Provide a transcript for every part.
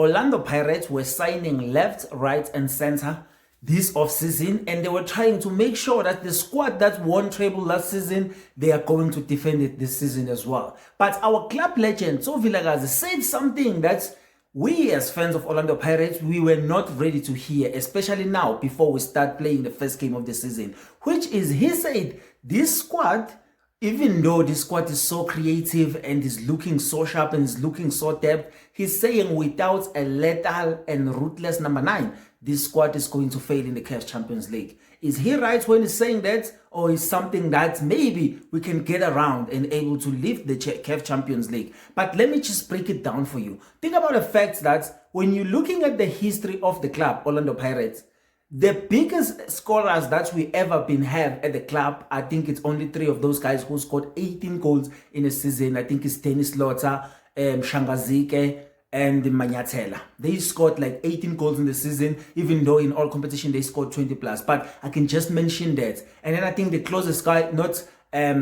Orlando Pirates were signing left, right, and center this off-season, and they were trying to make sure that the squad that won treble last season, they are going to defend it this season as well. But our club legend, Tso Vilakazi, said something that we as fans of Orlando Pirates, we were not ready to hear, especially now before we start playing the first game of the season, which is, he said, this squad, even though this squad is so creative and is looking so sharp and is looking so depth, he's saying without a lethal and ruthless number 9, this squad is going to fail in the CAF Champions League. Is he right when he's saying that, or is something that maybe we can get around and able to lift the CAF Champions League? But let me just break it down for you. Think about the fact that when you're looking at the history of the club, Orlando Pirates, the biggest scorers that we ever have at the club, I think it's only 3 of those guys who scored 18 goals in a season. I think it's Dennis Lotter, Shangazike, and Manyatela. They scored like 18 goals in the season, even though in all competition they scored 20 plus. But I can just mention that. And then I think the closest guy, I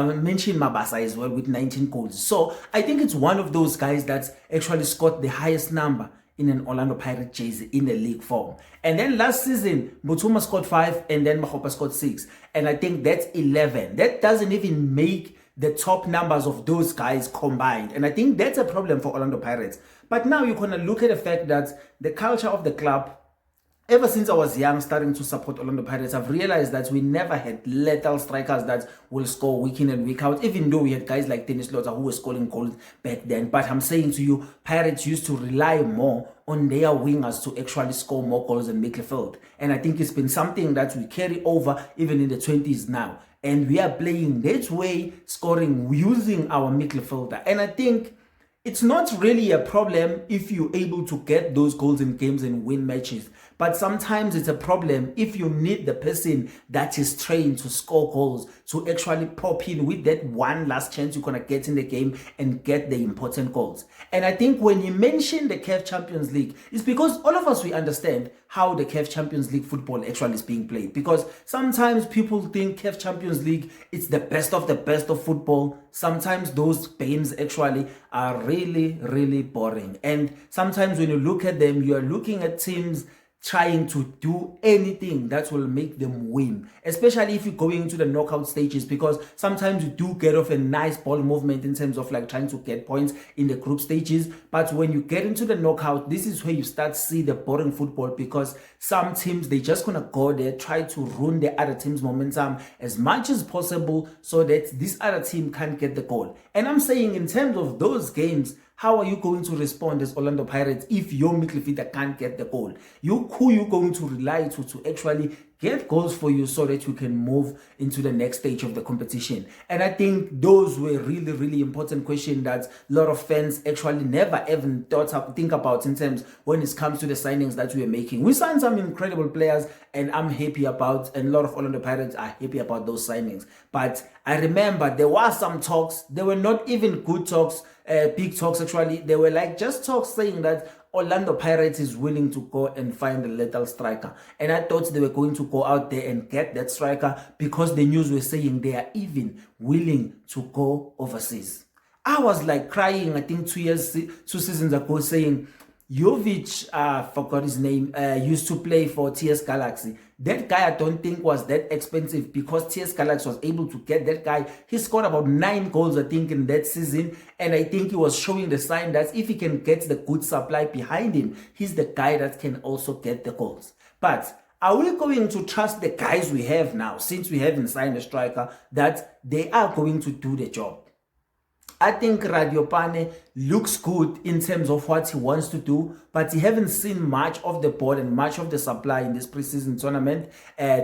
mentioned Mabasa as well with 19 goals. So I think it's one of those guys that actually scored the highest number in an Orlando Pirates jersey in the league form. And then last season, Mutuma scored 5 and then Mahopa scored 6. And I think that's 11. That doesn't even make the top numbers of those guys combined. And I think that's a problem for Orlando Pirates. But now you're going to look at the fact that the culture of the club, ever since I was young, starting to support Orlando Pirates, I've realized that we never had lethal strikers that will score week in and week out, even though we had guys like Dennis Lotter who were scoring goals back then. But I'm saying to you, Pirates used to rely more on their wingers to actually score more goals in midfield. And I think it's been something that we carry over even in the 20s now. And we are playing that way, scoring using our midfielder. And I think it's not really a problem if you're able to get those goals in games and win matches. But sometimes it's a problem if you need the person that is trained to score goals to actually pop in with that one last chance you're going to get in the game and get the important goals. And I think when you mention the CAF Champions League, it's because all of us, we understand how the CAF Champions League football actually is being played. Because sometimes people think CAF Champions League, it's the best of football. Sometimes those games actually are really, really boring. And sometimes when you look at them, you are looking at teams trying to do anything that will make them win, especially if you're going into the knockout stages, because sometimes you do get off a nice ball movement in terms of like trying to get points in the group stages. But when you get into the knockout, this is where you start to see the boring football, because some teams, they just gonna go there, try to ruin the other team's momentum as much as possible so that this other team can't get the goal. And I'm saying in terms of those games, how are you going to respond as Orlando Pirates if your midfielder can't get the goal? Who you going to rely to actually get goals for you so that you can move into the next stage of the competition? And I think those were really, really important questions that a lot of fans actually never even think about in terms when it comes to the signings that we are making. We signed some incredible players and I'm happy about, and a lot of Orlando Pirates are happy about those signings. But I remember there were some talks, they were not even good talks, big talks actually. They were like just talks saying that Orlando Pirates is willing to go and find a lethal striker. And I thought they were going to go out there and get that striker because the news were saying they are even willing to go overseas. I was like crying, I think 2 seasons ago, saying Jovic, forgot his name, used to play for TS Galaxy. That guy I don't think was that expensive because TS Galaxy was able to get that guy. He scored about 9 goals, I think, in that season. And I think he was showing the sign that if he can get the good supply behind him, he's the guy that can also get the goals. But are we going to trust the guys we have now, since we haven't signed a striker, that they are going to do the job? I think Radiopane looks good in terms of what he wants to do, but he haven't seen much of the ball and much of the supply in this preseason tournament.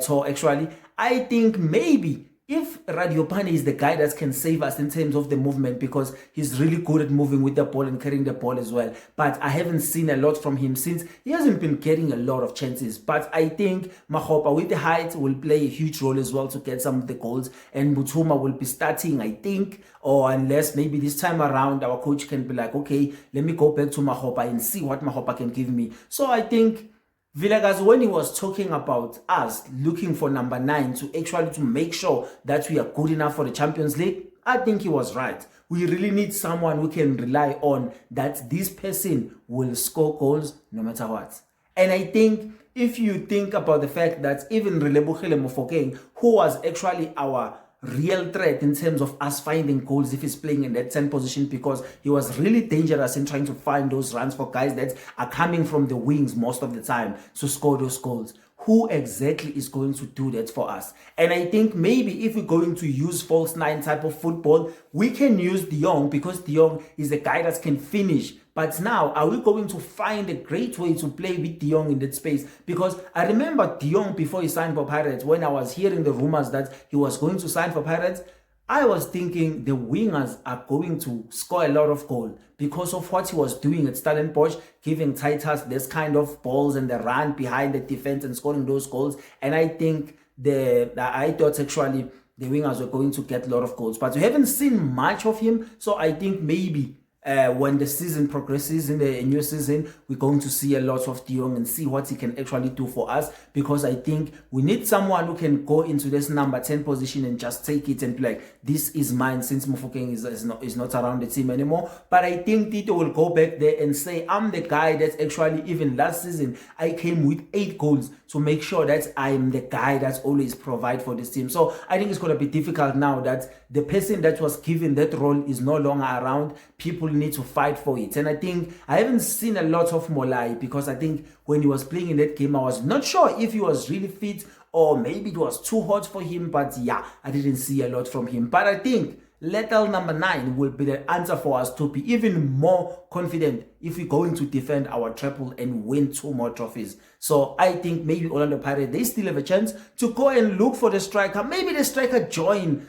So actually, I think maybe if Radiopane is the guy that can save us in terms of the movement, because he's really good at moving with the ball and carrying the ball as well. But I haven't seen a lot from him since he hasn't been getting a lot of chances. But I think Mahopa with the height will play a huge role as well to get some of the goals. And Mutuma will be starting, I think, or unless maybe this time around our coach can be like, okay, let me go back to Mahopa and see what Mahopa can give me. So I think Vilakazi, when he was talking about us looking for number 9 to actually to make sure that we are good enough for the Champions League, I think he was right. We really need someone who can rely on that this person will score goals no matter what. And I think if you think about the fact that even Relebogile Mofokeng, who was actually our real threat in terms of us finding goals if he's playing in that 10 position, because he was really dangerous in trying to find those runs for guys that are coming from the wings most of the time to score those goals. Who exactly is going to do that for us? And I think maybe if we're going to use false nine type of football, we can use De Jong, because De Jong is a guy that can finish. But now, are we going to find a great way to play with De Jong in that space? Because I remember De Jong before he signed for Pirates, when I was hearing the rumors that he was going to sign for Pirates, I was thinking the wingers are going to score a lot of goals because of what he was doing at Stellenbosch, giving Titus this kind of balls and the run behind the defense and scoring those goals. And I think I thought actually the wingers were going to get a lot of goals, but we haven't seen much of him. So I think maybe when the season progresses in the new season, we're going to see a lot of De Jong and see what he can actually do for us, because I think we need someone who can go into this number 10 position and just take it and be like, this is mine, since Mofokeng is not around the team anymore. But I think Tito will go back there and say, I'm the guy that actually, even last season, I came with 8 goals to make sure that I'm the guy that's always provide for this team. So I think it's going to be difficult now that the person that was given that role is no longer around. People need to fight for it. And I think I haven't seen a lot of Molai, because I think when he was playing in that game, I was not sure if he was really fit or maybe it was too hot for him. But yeah, I didn't see a lot from him. But I think lethal number 9 will be the answer for us to be even more confident if we're going to defend our treble and win 2 more trophies. So I think maybe Orlando Pirates, they still have a chance to go and look for the striker. Maybe the striker joins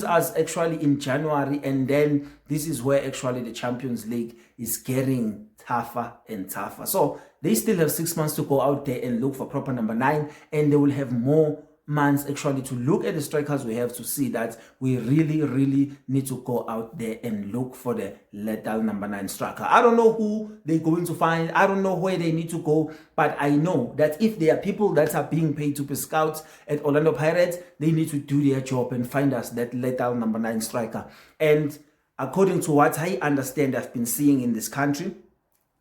us actually in January, and then this is where actually the Champions League is getting tougher and tougher. So they still have 6 months to go out there and look for proper number 9, and they will have more months actually to look at the strikers we have to see that we really need to go out there and look for the lethal number 9 striker. I don't know who they're going to find. I don't know where they need to go, but I know that if there are people that are being paid to be scouts at Orlando Pirates, they need to do their job and find us that lethal number 9 striker. And according to what I understand I've been seeing in this country,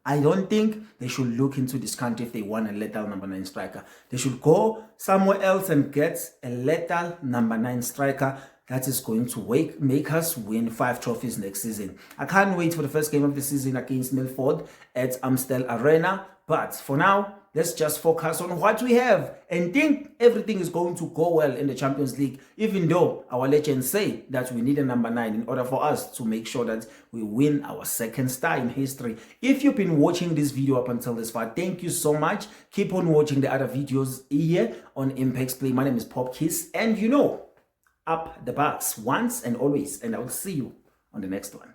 I don't think they should look into this country if they want a lethal number 9 striker. They should go somewhere else and get a lethal number 9 striker that is going to make us win 5 trophies next season. I can't wait for the first game of the season against Midfield at Amstel Arena. But for now, let's just focus on what we have and think everything is going to go well in the Champions League, even though our legends say that we need a number 9 in order for us to make sure that we win our 2nd star in history. If you've been watching this video up until this far, thank you so much. Keep on watching the other videos here on Impact's Play. My name is Pop Kiss, and up the Bucks once and always, and I will see you on the next one.